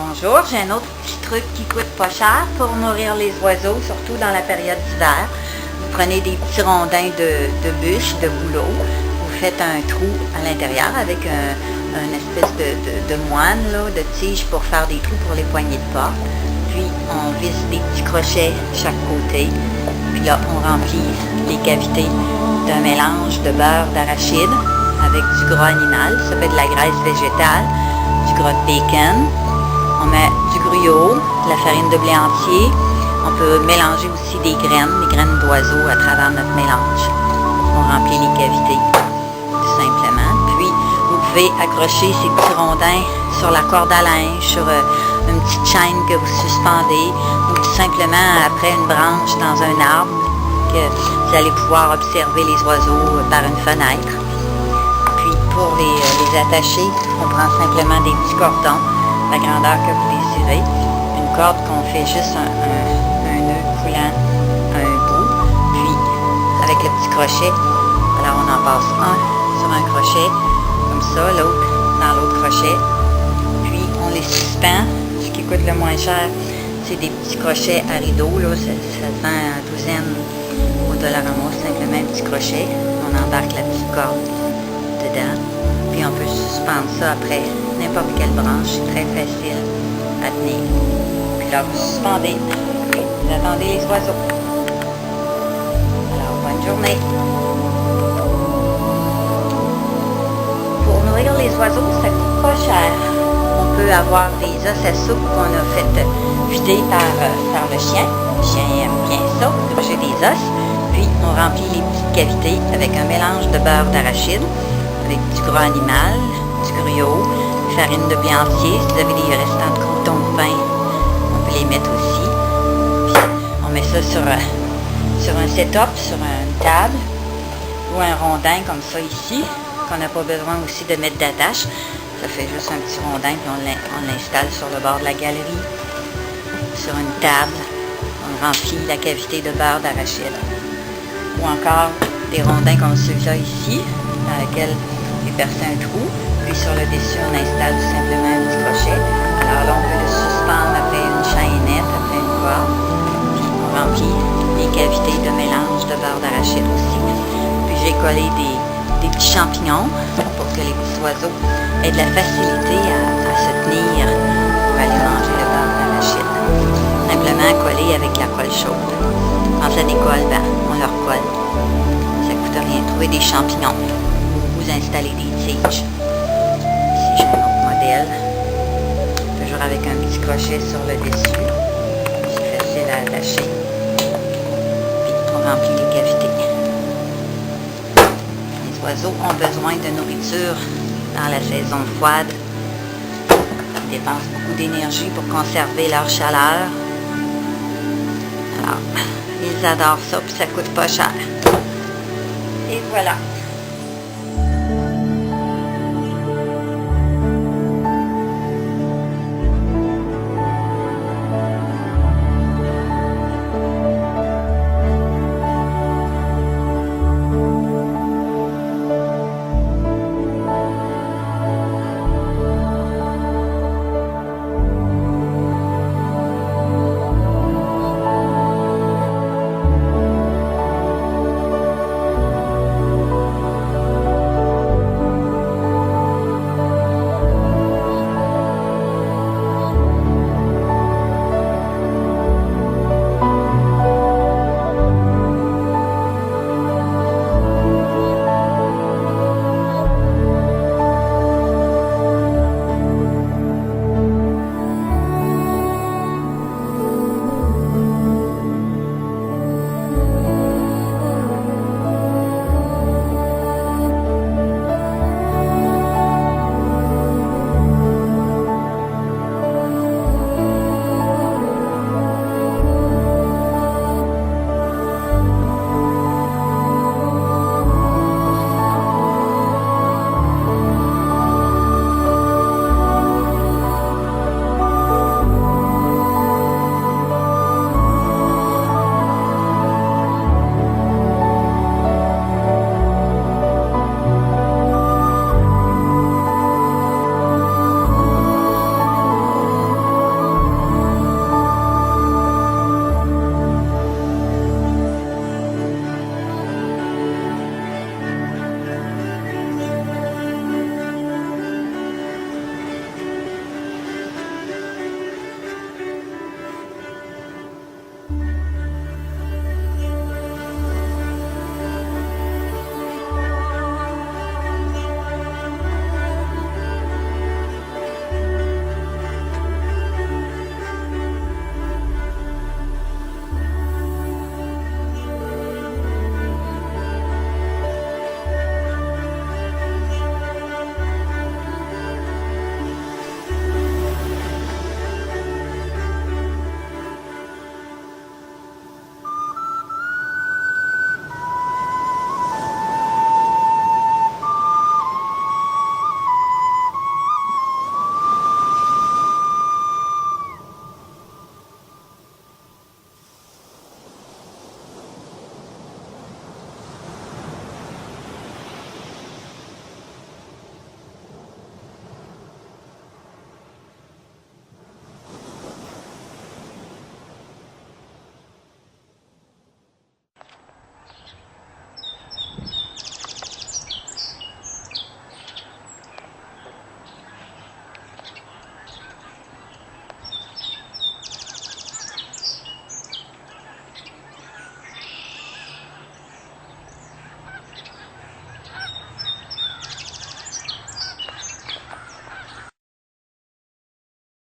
Bonjour, j'ai un autre petit truc qui coûte pas cher pour nourrir les oiseaux, surtout dans la période d'hiver. Vous prenez des petits rondins de bûches, de bouleau, vous faites un trou à l'intérieur avec une espèce de moine, là, de tige pour faire des trous pour les poignées de porte. Puis on visse des petits crochets chaque côté. Puis là, on remplit les cavités d'un mélange de beurre d'arachide avec du gras animal, ça peut être de la graisse végétale, du gras de bacon. On met du gruyot, de la farine de blé entier. On peut mélanger aussi des graines d'oiseaux à travers notre mélange. On remplit les cavités, tout simplement. Puis, vous pouvez accrocher ces petits rondins sur la corde à linge, sur une petite chaîne que vous suspendez, ou tout simplement après une branche dans un arbre, que vous allez pouvoir observer les oiseaux par une fenêtre. Puis, pour les attacher, on prend simplement des petits cordons, la grandeur que vous désirez, une corde qu'on fait juste un nœud coulant à un bout, puis avec le petit crochet, alors on en passe un sur un crochet, comme ça, l'autre dans l'autre crochet, puis on les suspend. Ce qui coûte le moins cher, c'est des petits crochets à rideau, là, ça se vend à douzaine au $, simplement un petit crochet, on embarque la petite corde dedans, puis on peut suspendre ça après n'importe quelle branche, c'est très facile à tenir. Puis là, vous suspendez, vous attendez les oiseaux. Alors, bonne journée. Pour nourrir les oiseaux, ça coûte pas cher. On peut avoir des os à soupe qu'on a fait vider par le chien. Le chien aime bien ça, purger des os. Puis, on remplit les petites cavités avec un mélange de beurre d'arachide, avec du gras animal, du gruyot, farine de blé entier. Si vous avez des restants de croûtons de pain, on peut les mettre aussi. Puis on met ça sur un setup, sur une table ou un rondin comme ça ici, qu'on n'a pas besoin aussi de mettre d'attache. Ça fait juste un petit rondin, puis on l'installe sur le bord de la galerie, sur une table. On remplit la cavité de beurre d'arachide. Ou encore des rondins comme celui-là ici, dans lequel j'ai percé un trou. Puis sur le dessus, on installe tout simplement un petit crochet. Alors là, on peut le suspendre après une chaînette, après une corde. Puis on remplit les cavités de mélange de beurre d'arachide aussi. Puis j'ai collé des petits champignons pour que les petits oiseaux aient de la facilité à se tenir pour aller manger le beurre d'arachide. Simplement coller avec la colle chaude. Quand ça décolle, ben, on leur colle. Ça ne coûte rien. Trouver des champignons. Vous installez des tiges. J'ai un autre modèle, toujours avec un petit crochet sur le dessus, c'est facile à attacher, puis on remplit les cavités. Les oiseaux ont besoin de nourriture dans la saison froide, ils dépensent beaucoup d'énergie pour conserver leur chaleur, alors ils adorent ça, puis ça coûte pas cher. Et voilà.